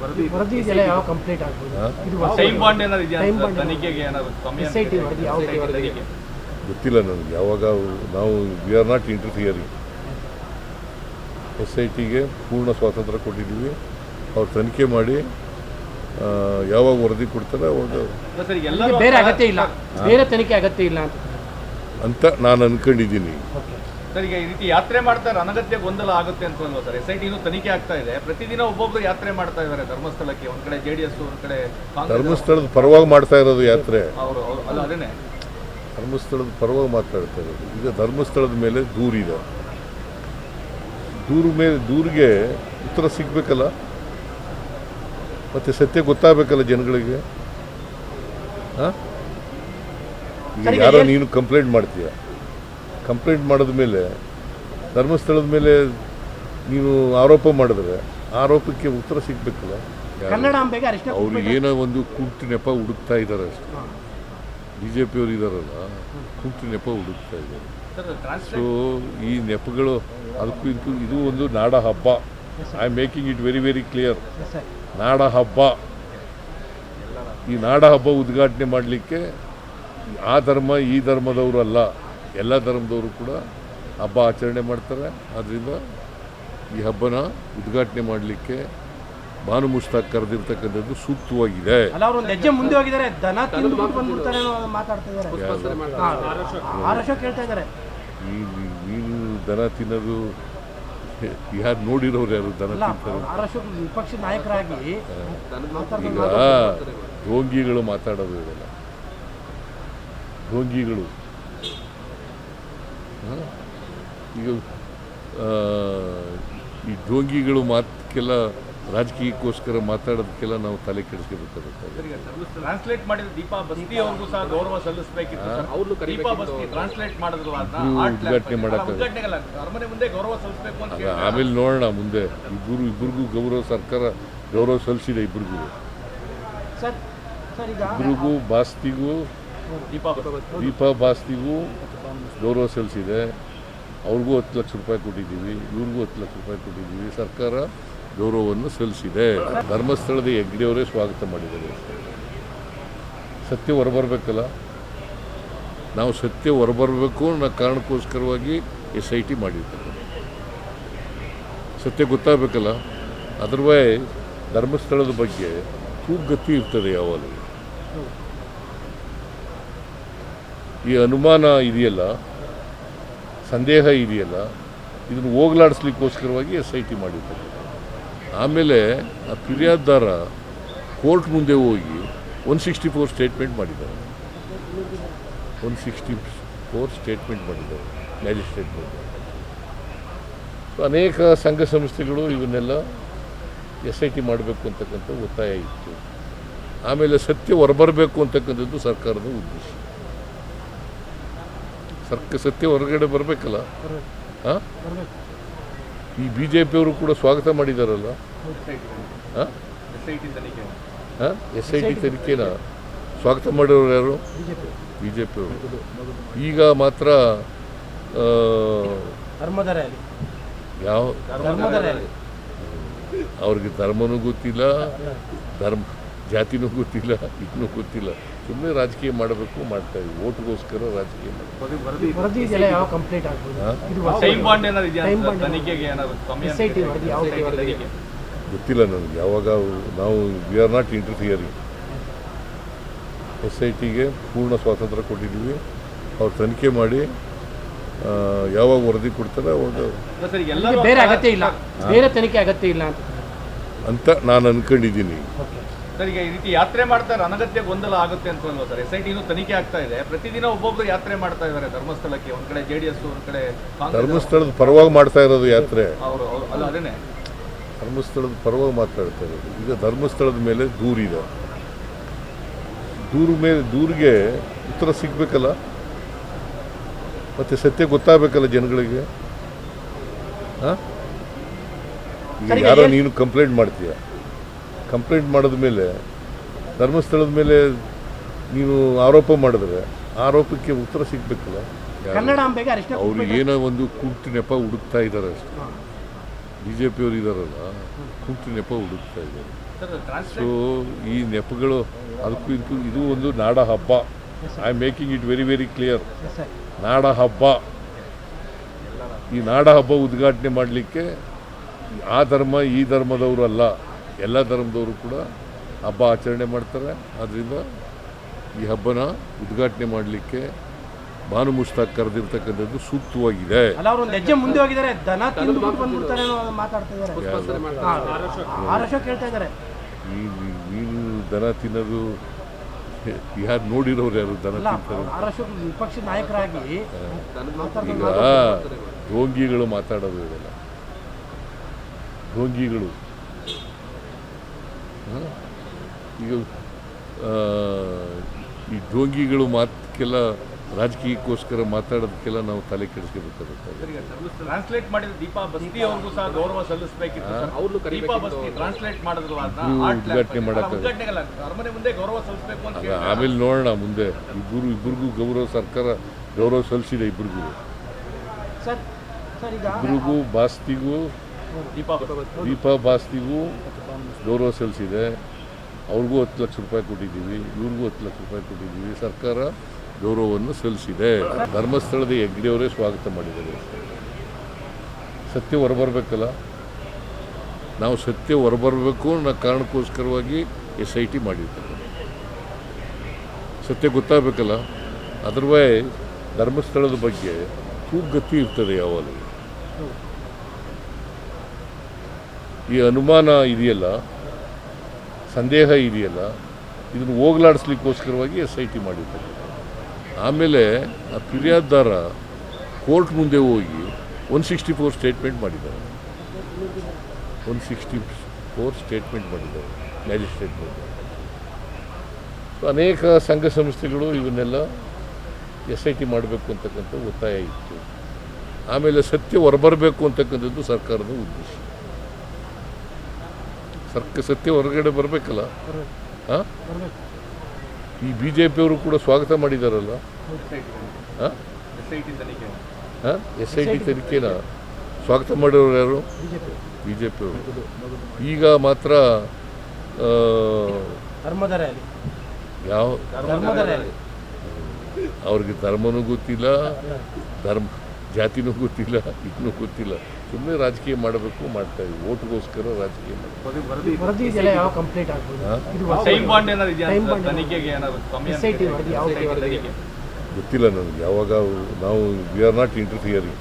ವರದಿ ಇದೆಲ್ಲ ಯಾವ ಕಂಪ್ಲೀಟ್ ಆಗ್ಬೋದು? ಇದು ಟೈಮ್ ಬಾಂಡ್ ಏನಾದ್ರು ಇದೆಯಾ ತನಿಖೆಗೆ? ಏನಾದ್ರು SIT ವರದಿ ಯಾವ ತನಿಖೆಗೆ? ಗೊತ್ತಿಲ್ಲ ನನಗೆ. ಯಾವಾಗ ನಾವು ವಿ ಆರ್ ನಾಟ್ ಇಂಟರ್ಫಿಯರಿಂಗ್. SITಗೆ ಪೂರ್ಣ ಸ್ವಾತಂತ್ರ್ಯ ಕೊಟ್ಟಿದ್ದೀವಿ. ಅವ್ರು ತನಿಖೆ ಮಾಡಿ ಯಾವಾಗ ವರದಿ ಕೊಡ್ತಾರೆ ಅವಾಗ ಬೇರೆ ಅಗತ್ಯ ಇಲ್ಲ, ಬೇರೆ ತನಿಖೆ ಅಗತ್ಯ ಇಲ್ಲ ಅಂತ ನಾನು ಅನ್ಕೊಂಡಿದ್ದೀನಿ. ಸರ್, ಈಗ ಈ ರೀತಿ ಯಾತ್ರೆ ಮಾಡ್ತಾರೆ, ಅನಗತ್ಯ ಗೊಂದಲ ಆಗುತ್ತೆ ಅಂತ ಅಲ್ವಾ ಸರ್? SIT ತನಿಖೆ ಆಗ್ತಾ ಇದೆ, ಪ್ರತಿದಿನ ಒಬ್ಬೊಬ್ರು ಯಾತ್ರೆ ಮಾಡ್ತಾ ಇದ್ದಾರೆ ಧರ್ಮಸ್ಥಳಕ್ಕೆ. ಒಂದ್ ಕಡೆ JDS, ಒಂದ್ ಕಡೆ ಧರ್ಮಸ್ಥಳದ ಪರವಾಗಿ ಮಾಡ್ತಾ ಇರೋದು ಯಾತ್ರೆ. ಅವರು ಅಲ್ಲ, ಅದೇನೆ ಧರ್ಮಸ್ಥಳದ ಪರವಾಗಿ ಮಾತಾಡ್ತಾ ಇರೋದು. ಈಗ ಧರ್ಮಸ್ಥಳದ ಮೇಲೆ ದೂರಿದೆ. ದೂರಿಗೆ ಉತ್ತರ ಸಿಗ್ಬೇಕಲ್ಲ, ಮತ್ತೆ ಸತ್ಯ ಗೊತ್ತಾಗಬೇಕಲ್ಲ ಜನಗಳಿಗೆ. ಈಗ ಯಾರೋ ನೀನು ಕಂಪ್ಲೇಂಟ್ ಮಾಡ್ತೀಯ, ಕಂಪ್ಲೇಂಟ್ ಮಾಡಿದ ಮೇಲೆ ಧರ್ಮಸ್ಥಳದ ಮೇಲೆ ನೀನು ಆರೋಪ ಮಾಡಿದ್ರೆ ಆರೋಪಕ್ಕೆ ಉತ್ತರ ಸಿಗ್ಬೇಕಲ್ಲ. ಅವ್ರು ಏನೋ ಒಂದು ಕುಂಟು ನೆಪ ಹುಡುಕ್ತಾ ಇದ್ದಾರೆ ಅಷ್ಟೇ. BJPಯವರು ಇದ್ದಾರಲ್ಲ, ಕುಂಟು ನೆಪ ಹುಡುಕ್ತಾ ಇದ್ದಾರೆ. ಸೊ ಈ ನೆಪಗಳು ಅದಕ್ಕೂ ಇದಕ್ಕೂ ಇದು ಒಂದು ನಾಡ ಹಬ್ಬ. I am making it very very clear. ನಾಡ ಹಬ್ಬ. ಈ ನಾಡ ಹಬ್ಬ ಉದ್ಘಾಟನೆ ಮಾಡಲಿಕ್ಕೆ ಆ ಧರ್ಮ ಈ ಧರ್ಮದವರು ಅಲ್ಲ, ಎಲ್ಲ ಧರ್ಮದವರು ಕೂಡ ಹಬ್ಬ ಆಚರಣೆ ಮಾಡ್ತಾರೆ. ಆದ್ದರಿಂದ ಈ ಹಬ್ಬನ ಉದ್ಘಾಟನೆ ಮಾಡಲಿಕ್ಕೆ ಭಾನು ಮುಷ್ತಾಕ್ ಕರೆದಿರ್ತಕ್ಕಂಥದ್ದು ಸೂಕ್ತವಾಗಿದೆ. ಈ ನೀನು ದನ ತಿನ್ನೋದು ಯಾರು ನೋಡಿರೋರು? ಯಾರು ದನ ತಿಂತಾರೆ? ಈಗ ಢೋಂಗಿಗಳು ಮಾತಾಡೋದು ಇವೆಲ್ಲ ಢೋಂಗಿಗಳು. ಈಗ ಈ ಢೋಂಗಿಗಳು ಮಾತಕ್ಕೆಲ್ಲ, ರಾಜಕೀಯಕ್ಕೋಸ್ಕರ ಮಾತಾಡೋದಕ್ಕೆಲ್ಲ ನಾವು ತಲೆ ಕೆಡಿಸ್ಕೋಬೇಕಾಗುತ್ತೆ. ಟ್ರಾನ್ಸ್ಲೇಟ್ ಮಾಡಿದ ದೀಪಾ ಬಸ್ತಿ ಅವ್ರಿಗೂ ಸಹ ಗೌರವ ಸಲ್ಲಿಸಬೇಕಿತ್ತು. ದೀಪಾ ಬಸ್ತಿ ಟ್ರಾನ್ಸ್ಲೇಟ್ ಮಾಡಿದ್ರು, ಉದ್ಘಾಟನೆ ಮಾಡಕ್ಕೆ ಅರಮನೆ ಮುಂದೆ ಗೌರವ ಸಲ್ಲಿಸಬೇಕು ಅಂತ. ಆಮೇಲೆ ನೋಡೋಣ ಮುಂದೆ. ಇಬ್ಬರಿಗೂ ಗೌರವ, ಸರ್ಕಾರ ಗೌರವ ಸಲ್ಲಿಸಿದೆ. ಇಬ್ಬರಿಗೂ ಬಾಸ್ತಿಗೂ ದೀಪಾ ಬಾಸ್ತಿಗೂ ಗೌರವ ಸಲ್ಲಿಸಿದೆ. ಅವ್ರಿಗೂ 10 ಲಕ್ಷ ರೂಪಾಯಿ ಕೊಟ್ಟಿದ್ದೀವಿ, ಇವ್ರಿಗೂ 10 ಲಕ್ಷ ರೂಪಾಯಿ ಕೊಟ್ಟಿದ್ದೀವಿ. ಸರ್ಕಾರ ಗೌರವವನ್ನು ಸಲ್ಲಿಸಿದೆ. ಧರ್ಮಸ್ಥಳದ ಹೆಗ್ಡೆಯವರೇ ಸ್ವಾಗತ ಮಾಡಿದ್ದಾರೆ. ಸತ್ಯ ಹೊರಬರಬೇಕಲ್ಲ, ನಾವು ಸತ್ಯ ಹೊರಬರಬೇಕು ಅನ್ನೋ ಕಾರಣಕ್ಕೋಸ್ಕರವಾಗಿ SIT ಮಾಡಿರ್ತಾರೆ. ಸತ್ಯ ಗೊತ್ತಾಗಬೇಕಲ್ಲ. ಅದರ್ವೈಸ್ ಧರ್ಮಸ್ಥಳದ ಬಗ್ಗೆ ಕೂಗತಿ ಇರ್ತದೆ ಯಾವಾಗಲೂ. ಈ ಅನುಮಾನ ಇದೆಯಲ್ಲ, ಸಂದೇಹ ಇದೆಯಲ್ಲ, ಇದನ್ನು ಹೋಗಲಾಡಿಸ್ಲಿಕ್ಕೋಸ್ಕರವಾಗಿ SIT ಮಾಡಿರ್ತಾರೆ. ಆಮೇಲೆ ಆ ಫಿರ್ಯಾದಾರ ಕೋರ್ಟ್ ಮುಂದೆ ಹೋಗಿ 164 ಸ್ಟೇಟ್ಮೆಂಟ್ ಮಾಡಿದ್ದಾರೆ. 164 ಸ್ಟೇಟ್ಮೆಂಟ್ ಮಾಡಿದ್ದಾರೆ ಮ್ಯಾಜಿಸ್ಟ್ರೇಟ್ ಮುಂದೆ. ಅನೇಕ ಸಂಘ ಸಂಸ್ಥೆಗಳು ಇವನ್ನೆಲ್ಲ SIT ಮಾಡಬೇಕು ಅಂತಕ್ಕಂಥ ಒತ್ತಾಯ ಇತ್ತು. ಆಮೇಲೆ ಸತ್ಯ ಹೊರಬರಬೇಕು ಅಂತಕ್ಕಂಥದ್ದು ಸರ್ಕಾರದ ಉದ್ದೇಶ. ಸತ್ಯ ಹೊರಗಡೆ ಬರಬೇಕಲ್ಲ. ಈ BJPಯವರು ಕೂಡ ಸ್ವಾಗತ ಮಾಡಿದಾರಲ್ಲ. SIT ತನಿಖೆನ ಸ್ವಾಗತ ಮಾಡಿರೋರು ಯಾರು? BJPಯವರು. ಈಗ ಮಾತ್ರ ಯಾವ ಅವ್ರಿಗೆ ಧರ್ಮನೂ ಗೊತ್ತಿಲ್ಲ, ಜಾತಿನೂ ಗೊತ್ತಿಲ್ಲ, ಇನ್ನೂ ಗೊತ್ತಿಲ್ಲ. ಸುಮ್ಮನೆ ರಾಜಕೀಯ ಮಾಡಬೇಕು, ಮಾಡ್ತಾ ಇದ್ವಿ. ಓಟ್ಗೋಸ್ಕರ ರಾಜಕೀಯ ಗೊತ್ತಿಲ್ಲ ನನಗೆ. ಯಾವಾಗ ನಾವು ವಿ ಆರ್ ನಾಟ್ ಇಂಟರ್ಫಿಯರಿಂಗ್. SITಗೆ ಪೂರ್ಣ ಸ್ವಾತಂತ್ರ್ಯ ಕೊಟ್ಟಿದ್ದೀವಿ. ಅವ್ರು ತನಿಖೆ ಮಾಡಿ ಯಾವಾಗ ವರದಿ ಕೊಡ್ತಾರೆ ಅವಾಗ ಬೇರೆ ಅಗತ್ಯ ಇಲ್ಲ, ಬೇರೆ ತನಿಖೆ ಅಗತ್ಯ ಇಲ್ಲ ಅಂತ ನಾನು ಅನ್ಕೊಂಡಿದ್ದೀನಿ. ಸರ್, ಈಗ ಈ ರೀತಿ ಯಾತ್ರೆ ಮಾಡ್ತಾರೆ, ಅನಗತ್ಯ ಗೊಂದಲ ಆಗುತ್ತೆ ಅಂತ ಅಲ್ವಾ ಸರ್? SIT ತನಿಖೆ ಆಗ್ತಾ ಇದೆ, ಪ್ರತಿದಿನ ಒಬ್ಬೊಬ್ರು ಯಾತ್ರೆ ಮಾಡ್ತಾ ಇದ್ದಾರೆ ಧರ್ಮಸ್ಥಳಕ್ಕೆ. ಒಂದ್ ಕಡೆ JDS, ಒಂದ್ ಕಡೆ ಧರ್ಮಸ್ಥಳದ ಪರವಾಗಿ ಮಾಡ್ತಾ ಇರೋದು ಯಾತ್ರೆ. ಅವರು ಅಲ್ಲ, ಅದೇನೆ ಧರ್ಮಸ್ಥಳದ ಪರವಾಗಿ ಮಾತಾಡ್ತಾ ಇರೋದು. ಈಗ ಧರ್ಮಸ್ಥಳದ ಮೇಲೆ ದೂರಿದೆ. ದೂರಿಗೆ ಉತ್ತರ ಸಿಗ್ಬೇಕಲ್ಲ, ಮತ್ತೆ ಸತ್ಯ ಗೊತ್ತಾಗಬೇಕಲ್ಲ ಜನಗಳಿಗೆ. ಈಗ ಯಾರೋ ನೀನು ಕಂಪ್ಲೇಂಟ್ ಮಾಡ್ತೀಯ, ಕಂಪ್ಲೇಂಟ್ ಮಾಡಿದ ಮೇಲೆ ಧರ್ಮಸ್ಥಳದ ಮೇಲೆ ನೀನು ಆರೋಪ ಮಾಡಿದ್ರೆ ಆರೋಪಕ್ಕೆ ಉತ್ತರ ಸಿಗ್ಬೇಕಲ್ಲ. ಅವ್ರು ಏನೋ ಒಂದು ಕುಂಟು ನೆಪ ಹುಡುಕ್ತಾ ಇದ್ದಾರೆ ಅಷ್ಟೇ. BJPಯವರು ಇದ್ದಾರಲ್ಲ, ಕುಂಟು ನೆಪ ಹುಡುಕ್ತಾ ಇದ್ದಾರೆ. ಸರ್ ಸೊ ಟ್ರಾನ್ಸ್ಲೇಟ್ ಈ ನೆಪಗಳು ಅದಕ್ಕೂ ಇದಕ್ಕೂ ಇದು ಒಂದು ನಾಡ ಹಬ್ಬ. I am making it very very clear. Sir ನಾಡ ಹಬ್ಬ. ಈ ನಾಡ ಹಬ್ಬ ಉದ್ಘಾಟನೆ ಮಾಡಲಿಕ್ಕೆ ಆ ಧರ್ಮ ಈ ಧರ್ಮದವರು ಅಲ್ಲ, ಎಲ್ಲ ಧರ್ಮದವರು ಕೂಡ ಹಬ್ಬ ಆಚರಣೆ ಮಾಡ್ತಾರೆ. ಆದ್ದರಿಂದ ಈ ಹಬ್ಬನ ಉದ್ಘಾಟನೆ ಮಾಡಲಿಕ್ಕೆ ಭಾನು ಮುಷ್ತಾಕ್ ಕರೆದಿರ್ತಕ್ಕಂಥದ್ದು ಸೂಕ್ತವಾಗಿದೆ. ಅಲ್ಲ ಅವರು ಒಂದು ಹೆಜ್ಜೆ ಮುಂದೆ ಹೋಗಿದ್ದಾರೆ, ದನ ತಿಂದ್ಬಿಟ್ಟು ಬಂದ್ಬಿಡ್ತಾರೆ ಅನ್ನೋ ಮಾತಾಡ್ತಾ ಇದ್ದಾರೆ. ಆರಶ ಕೇಳ್ತಾ ಇದ್ದಾರೆ. ನೀನು ದನ ತಿನ್ನೋದು ಯಾರು ನೋಡಿರೋರು ಯಾರು ದನ ಅಲ್ಲ ತಿಂತಾರೆ? ಆರಶ ವಿಪಕ್ಷ ನಾಯಕರಾಗಿ ಈಗ ಢೋಂಗಿಗಳು ಮಾತಾಡೋದು ಇದೆಲ್ಲ ಢೋಂಗಿಗಳು. ಈಗ ಈ ಢೋಂಗಿಗಳು ಮಾತಕ್ಕೆಲ್ಲ ರಾಜಕೀಯಕ್ಕೋಸ್ಕರ ಮಾತಾಡೋದಕ್ಕೆಲ್ಲ ನಾವು ತಲೆ ಕೆಡಿಸ್ಕೋಬೇಕಾಗುತ್ತೆ. ಟ್ರಾನ್ಸ್ಲೇಟ್ ಮಾಡಿದ ದೀಪಾ ಬಸ್ತಿ ಅವ್ರಿಗೂ ಸಹ ಗೌರವ ಸಲ್ಲಿಸಬೇಕಿತ್ತು ಸರ್. ಅವ್ರು ದೀಪಾ ಬಸ್ತಿ ಟ್ರಾನ್ಸ್ಲೇಟ್ ಮಾಡಿದ್ರು ಉದ್ಘಾಟನೆ ಮಾಡಕ್ಕೆ ಉದ್ಘಾಟನೆಗಲ್ಲ ಅರಮನೆ ಮುಂದೆ ಗೌರವ ಸಲ್ಲಿಸಬೇಕು ಅಂತ ಹೇಳಿ ಆಮೇಲೆ ನೋಡೋಣ ಮುಂದೆ. ಇಬ್ಬರಿಗೂ ಗೌರವ ಸರ್ಕಾರ ಗೌರವ ಸಲ್ಲಿಸಿದೆ. ಇಬ್ಬರಿಗೂ ಸರ್ ಸರ್ ಈಗ ಇಬ್ಬರಿಗೂ ಬಾಸ್ತಿಗೂ ದೀಪಾ ಬಾಸ್ತಿಗೂ ಗೌರವ ಸಲ್ಲಿಸಿದೆ. ಅವ್ರಿಗೂ 10 ಲಕ್ಷ ರೂಪಾಯಿ ಕೊಟ್ಟಿದ್ದೀವಿ, ಇವ್ರಿಗೂ 10 ಲಕ್ಷ ರೂಪಾಯಿ ಕೊಟ್ಟಿದ್ದೀವಿ. ಸರ್ಕಾರ ಗೌರವವನ್ನು ಸಲ್ಲಿಸಿದೆ. ಧರ್ಮಸ್ಥಳದ ಹೆಗ್ಡೆಯವರೇ ಸ್ವಾಗತ ಮಾಡಿದ್ದಾರೆ. ಸತ್ಯ ಹೊರಬರಬೇಕಲ್ಲ, ನಾವು ಸತ್ಯ ಹೊರಬರಬೇಕು ಅನ್ನೋ ಕಾರಣಕ್ಕೋಸ್ಕರವಾಗಿ SIT ಮಾಡಿರ್ತಾರೆ. ಸತ್ಯ ಗೊತ್ತಾಗಬೇಕಲ್ಲ. ಅದರ್ವೈಸ್ ಧರ್ಮಸ್ಥಳದ ಬಗ್ಗೆ ಕೂಗತಿ ಇರ್ತದೆ ಯಾವಾಗಲೂ. ಈ ಅನುಮಾನ ಇದೆಯಲ್ಲ, ಸಂದೇಹ ಇದೆಯಲ್ಲ, ಇದನ್ನು ಹೋಗಲಾಡಿಸ್ಲಿಕ್ಕೋಸ್ಕರವಾಗಿ SIT ಮಾಡಿರ್ತಾರೆ. ಆಮೇಲೆ ಆ ಫಿರ್ಯಾದಾರ ಕೋರ್ಟ್ ಮುಂದೆ ಹೋಗಿ 164 ಸ್ಟೇಟ್ಮೆಂಟ್ ಮಾಡಿದ್ದಾರೆ. 164 ಸ್ಟೇಟ್ಮೆಂಟ್ ಮಾಡಿದ್ದಾರೆ ಮ್ಯಾಜಿಸ್ಟ್ರೇಟ್ ಮುಂದೆ. ಅನೇಕ ಸಂಘ ಸಂಸ್ಥೆಗಳು ಇವನ್ನೆಲ್ಲ SIT ಮಾಡಬೇಕು ಅಂತಕ್ಕಂಥ ಒತ್ತಾಯ ಇತ್ತು. ಆಮೇಲೆ ಸತ್ಯ ಹೊರಬರಬೇಕು ಅಂತಕ್ಕಂಥದ್ದು ಸರ್ಕಾರದ ಉದ್ದೇಶ. ಸತ್ಯ ಹೊರಗಡೆ ಬರಬೇಕಲ್ಲ. ಹಾಂ, ಈ BJP ಅವರು ಕೂಡ ಸ್ವಾಗತ ಮಾಡಿದಾರಲ್ಲ. SIT ತನಿಖೆನ ಸ್ವಾಗತ ಮಾಡಿರೋರು ಯಾರು? BJP ಅವರು. ಈಗ ಮಾತ್ರ ಯಾವ ಅವ್ರಿಗೆ ಧರ್ಮನೂ ಗೊತ್ತಿಲ್ಲ, ಜಾತಿನೂ ಗೊತ್ತಿಲ್ಲ, ಇದನ್ನೂ ಗೊತ್ತಿಲ್ಲ. ಸುಮ್ಮನೆ ರಾಜಕೀಯ ಮಾಡಬೇಕು, ಮಾಡ್ತಾ ಇದ್ವಿ. ಓಟ್ಗೋಸ್ಕರ ರಾಜಕೀಯ ಗೊತ್ತಿಲ್ಲ ನನಗೆ. ಯಾವಾಗ ನಾವು ವಿ ಆರ್ ನಾಟ್ ಇಂಟರ್ಫಿಯರಿಂಗ್.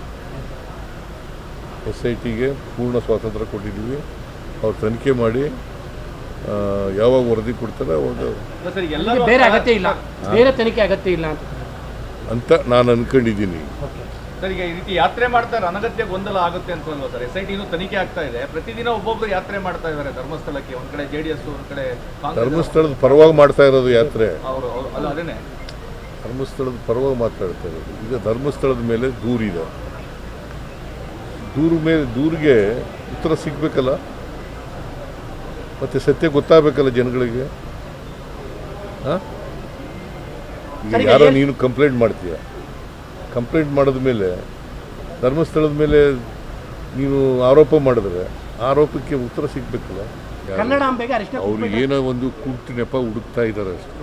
SITಗೆ ಪೂರ್ಣ ಸ್ವಾತಂತ್ರ್ಯ ಕೊಟ್ಟಿದ್ದೀವಿ. ಅವ್ರು ತನಿಖೆ ಮಾಡಿ ಯಾವಾಗ ವರದಿ ಕೊಡ್ತಾರೆ ಅವಾಗ ಬೇರೆ ಅಗತ್ಯ ಇಲ್ಲ, ಬೇರೆ ತನಿಖೆ ಅಗತ್ಯ ಇಲ್ಲ ಅಂತ ನಾನು ಅನ್ಕೊಂಡಿದ್ದೀನಿ. ಸರ್ ಈಗ ಈ ರೀತಿ ಯಾತ್ರೆ ಮಾಡ್ತಾರೆ, ಅನಗತ್ಯ ಗೊಂದಲ ಆಗುತ್ತೆ ಅಂತ ಅಲ್ವಾ ಸರ್? SIT ತನಿಖೆ ಆಗ್ತಾ ಇದೆ, ಪ್ರತಿದಿನ ಒಬ್ಬೊಬ್ರು ಯಾತ್ರೆ ಮಾಡ್ತಾ ಇದ್ದಾರೆ ಧರ್ಮಸ್ಥಳಕ್ಕೆ. ಒಂದ್ ಕಡೆ JDS, ಒಂದ್ ಕಡೆ ಧರ್ಮಸ್ಥಳದ ಪರವಾಗಿ ಮಾಡ್ತಾ ಇರೋದು ಯಾತ್ರೆ. ಅವರು ಅಲ್ಲ ಅದೇನೆ ಧರ್ಮಸ್ಥಳದ ಪರವಾಗಿ ಮಾತಾಡ್ತಾ ಇರೋದು. ಈಗ ಧರ್ಮಸ್ಥಳದ ಮೇಲೆ ದೂರಿದೆ. ದೂರಿಗೆ ಉತ್ತರ ಸಿಗ್ಬೇಕಲ್ಲ, ಮತ್ತೆ ಸತ್ಯ ಗೊತ್ತಾಗಬೇಕಲ್ಲ ಜನಗಳಿಗೆ. ಹಾಂ, ಈಗ ಯಾರೋ ನೀನು ಕಂಪ್ಲೇಂಟ್ ಮಾಡ್ತೀಯ, ಕಂಪ್ಲೇಂಟ್ ಮಾಡಿದ ಮೇಲೆ ಧರ್ಮಸ್ಥಳದ ಮೇಲೆ ನೀನು ಆರೋಪ ಮಾಡಿದ್ರೆ ಆರೋಪಕ್ಕೆ ಉತ್ತರ ಸಿಗ್ಬೇಕಲ್ಲ. ಅವ್ರು ಏನೋ ಒಂದು ಕುಂಟು ನೆಪ ಹುಡುಕ್ತಾ ಇದ್ದಾರೆ ಅಷ್ಟೇ.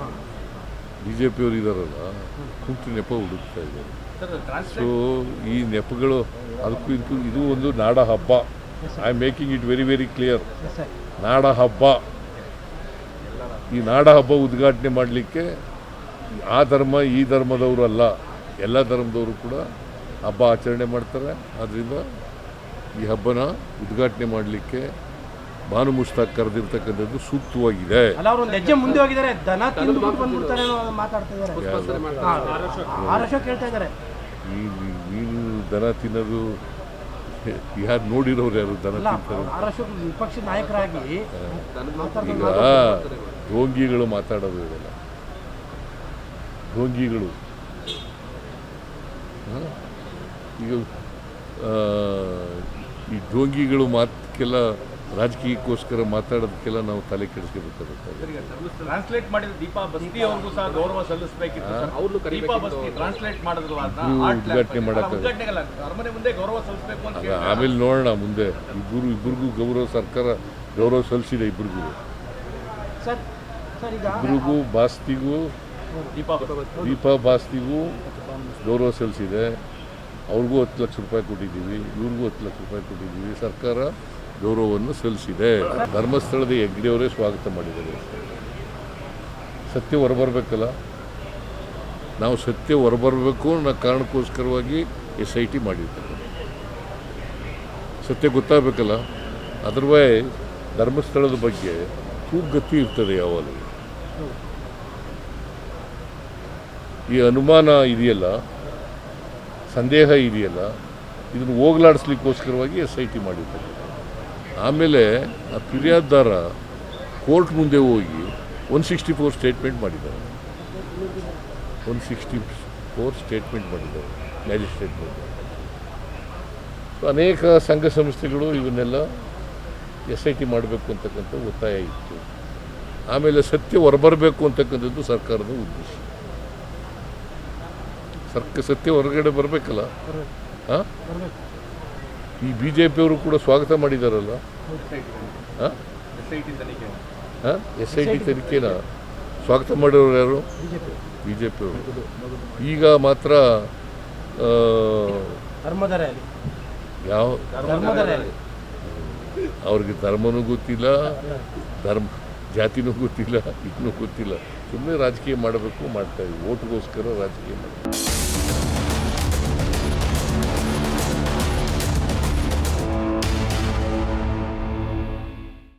BJP ಅವರು ಇದ್ದಾರಲ್ಲ, ಕುಂಟು ನೆಪ ಹುಡುಕ್ತಾ ಇದ್ದಾರೆ. ಸೊ ಈ ನೆಪಗಳು ಅದಕ್ಕೂ ಇದಕ್ಕೂ ಇದು ಒಂದು ನಾಡ ಹಬ್ಬ. I am making it very very clear. ನಾಡ ಹಬ್ಬ. ಈ ನಾಡ ಹಬ್ಬ ಉದ್ಘಾಟನೆ ಮಾಡಲಿಕ್ಕೆ ಆ ಧರ್ಮ ಈ ಧರ್ಮದವರು ಅಲ್ಲ, ಎಲ್ಲ ಧರ್ಮದವರು ಕೂಡ ಹಬ್ಬ ಆಚರಣೆ ಮಾಡ್ತಾರೆ. ಆದ್ದರಿಂದ ಈ ಹಬ್ಬನ ಉದ್ಘಾಟನೆ ಮಾಡಲಿಕ್ಕೆ ಭಾನು ಮುಷ್ತಾಕ್ ಕರೆದಿರ್ತಕ್ಕಂಥದ್ದು ಸೂಕ್ತವಾಗಿದೆ. ಅಲ್ಲ ಅವರು ಒಂದು ಹೆಜ್ಜೆ ಮುಂದೆ ಹೋಗಿದ್ದಾರೆ, ದನ ತಿಂದ್ಬಿಟ್ಟು ಬಂದ್ಬಿಡ್ತಾರೆ ಅನ್ನೋ ಮಾತಾಡ್ತಾ ಇದ್ದಾರೆ. ಆರಶ ಕೇಳ್ತಾ ಇದ್ದಾರೆ. ನೀನು ದನ ತಿನ್ನೋದು ಯಾರು ನೋಡಿರೋರು ಯಾರು ದನ ತಿಂತಾರೆ? ಆರಶ ವಿಪಕ್ಷ ನಾಯಕರಾಗಿ ಈಗ ಢೋಂಗಿಗಳು ಮಾತಾಡೋದು ಇದೆಲ್ಲ ಢೋಂಗಿಗಳು. ಈಗ ಈ ಢೋಂಗಿಗಳು ಮಾತಕ್ಕೆಲ್ಲ ರಾಜಕೀಯಕ್ಕೋಸ್ಕರ ಮಾತಾಡೋದಕ್ಕೆಲ್ಲ ನಾವು ತಲೆ ಕೆಡಿಸ್ಕೋಬೇಕಾಗುತ್ತೆ. ಟ್ರಾನ್ಸ್ಲೇಟ್ ಮಾಡಿದ ದೀಪಾ ಬಸ್ತಿ ಅವ್ರಿಗೂ ಸಹ ಗೌರವ ಸಲ್ಲಿಸಬೇಕಿತ್ತು ಸರ್. ಅವ್ರು ದೀಪಾ ಬಸ್ತಿ ಟ್ರಾನ್ಸ್ಲೇಟ್ ಮಾಡಿದ್ರು ಉದ್ಘಾಟನೆ ಮಾಡಕ್ಕೆ ಉದ್ಘಾಟನೆಗಲ್ಲ ಅರಮನೆ ಮುಂದೆ ಗೌರವ ಸಲ್ಲಿಸಬೇಕು ಅಂತ ಆಮೇಲೆ ನೋಡೋಣ ಮುಂದೆ. ಇಬ್ಬರಿಗೂ ಗೌರವ ಸರ್ಕಾರ ಗೌರವ ಸಲ್ಲಿಸಿದೆ. ಇಬ್ಬರಿಗೂ ಸರ್ ಸರ್ ಈಗ ಇಬ್ರಿಗೂ ಬಾಸ್ತಿಗೂ ದೀಪಾ ಬಾಸ್ತಿಗೂ ಗೌರವ ಸಲ್ಲಿಸಿದೆ. ಅವ್ರಿಗೂ 10 ಲಕ್ಷ ರೂಪಾಯಿ ಕೊಟ್ಟಿದ್ದೀವಿ, ಇವ್ರಿಗೂ 10 ಲಕ್ಷ ರೂಪಾಯಿ ಕೊಟ್ಟಿದ್ದೀವಿ. ಸರ್ಕಾರ ಗೌರವವನ್ನು ಸಲ್ಲಿಸಿದೆ. ಧರ್ಮಸ್ಥಳದ ಹೆಗ್ಡೆಯವರೇ ಸ್ವಾಗತ ಮಾಡಿದ್ದಾರೆ. ಸತ್ಯ ಹೊರಬರಬೇಕಲ್ಲ, ನಾವು ಸತ್ಯ ಹೊರಬರಬೇಕು ಅನ್ನೋ ಕಾರಣಕ್ಕೋಸ್ಕರವಾಗಿ SIT ಮಾಡಿರ್ತಾರೆ. ಸತ್ಯ ಗೊತ್ತಾಗಬೇಕಲ್ಲ, ಅದರ್ವೈಸ್ ಧರ್ಮಸ್ಥಳದ ಬಗ್ಗೆ ಕೂಗತಿ ಇರ್ತದೆ ಯಾವಾಗಲೂ. ಈ ಅನುಮಾನ ಇದೆಯಲ್ಲ, ಸಂದೇಹ ಇದೆಯಲ್ಲ, ಇದನ್ನು ಹೋಗಲಾಡಿಸ್ಲಿಕ್ಕೋಸ್ಕರವಾಗಿ SIT ಮಾಡಿರ್ತಾರೆ. ಆಮೇಲೆ ಆ ಫಿರ್ಯಾದಾರ ಕೋರ್ಟ್ ಮುಂದೆ ಹೋಗಿ 164 ಸ್ಟೇಟ್ಮೆಂಟ್ ಮಾಡಿದ್ದಾರೆ. 164 ಸ್ಟೇಟ್ಮೆಂಟ್ ಮಾಡಿದ್ದಾರೆ ಮ್ಯಾಜಿಸ್ಟ್ರೇಟ್ ಮುಂದೆ. ಸೊ ಅನೇಕ ಸಂಘ ಸಂಸ್ಥೆಗಳು ಇವನ್ನೆಲ್ಲ SIT ಮಾಡಬೇಕು ಅಂತಕ್ಕಂಥ ಒತ್ತಾಯ ಇತ್ತು. ಆಮೇಲೆ ಸತ್ಯ ಹೊರಬರಬೇಕು ಅಂತಕ್ಕಂಥದ್ದು ಸರ್ಕಾರದ ಉದ್ದೇಶ. ಸತ್ಯ ಹೊರಗಡೆ ಬರಬೇಕಲ್ಲ. ಹಾಂ, ಈ BJPಯವರು ಕೂಡ ಸ್ವಾಗತ ಮಾಡಿದಾರಲ್ಲ. ಹಾಂ, SIT ತನಿಖೆನ ಸ್ವಾಗತ ಮಾಡೋರು ಯಾರು? BJPಯವರು. ಈಗ ಮಾತ್ರ ಯಾವ ಅವ್ರಿಗೆ ಧರ್ಮನೂ ಗೊತ್ತಿಲ್ಲ, ಜಾತಿನೂ ಗೊತ್ತಿಲ್ಲ, ಇನ್ನೂ ಗೊತ್ತಿಲ್ಲ. ಸುಮ್ಮನೆ ರಾಜಕೀಯ ಮಾಡಬೇಕು, ಮಾಡ್ತಾ ಇದ್ದೀವಿ. ಓಟ್ಗೋಸ್ಕರ ರಾಜಕೀಯ ಮಾಡ್ತೀವಿ.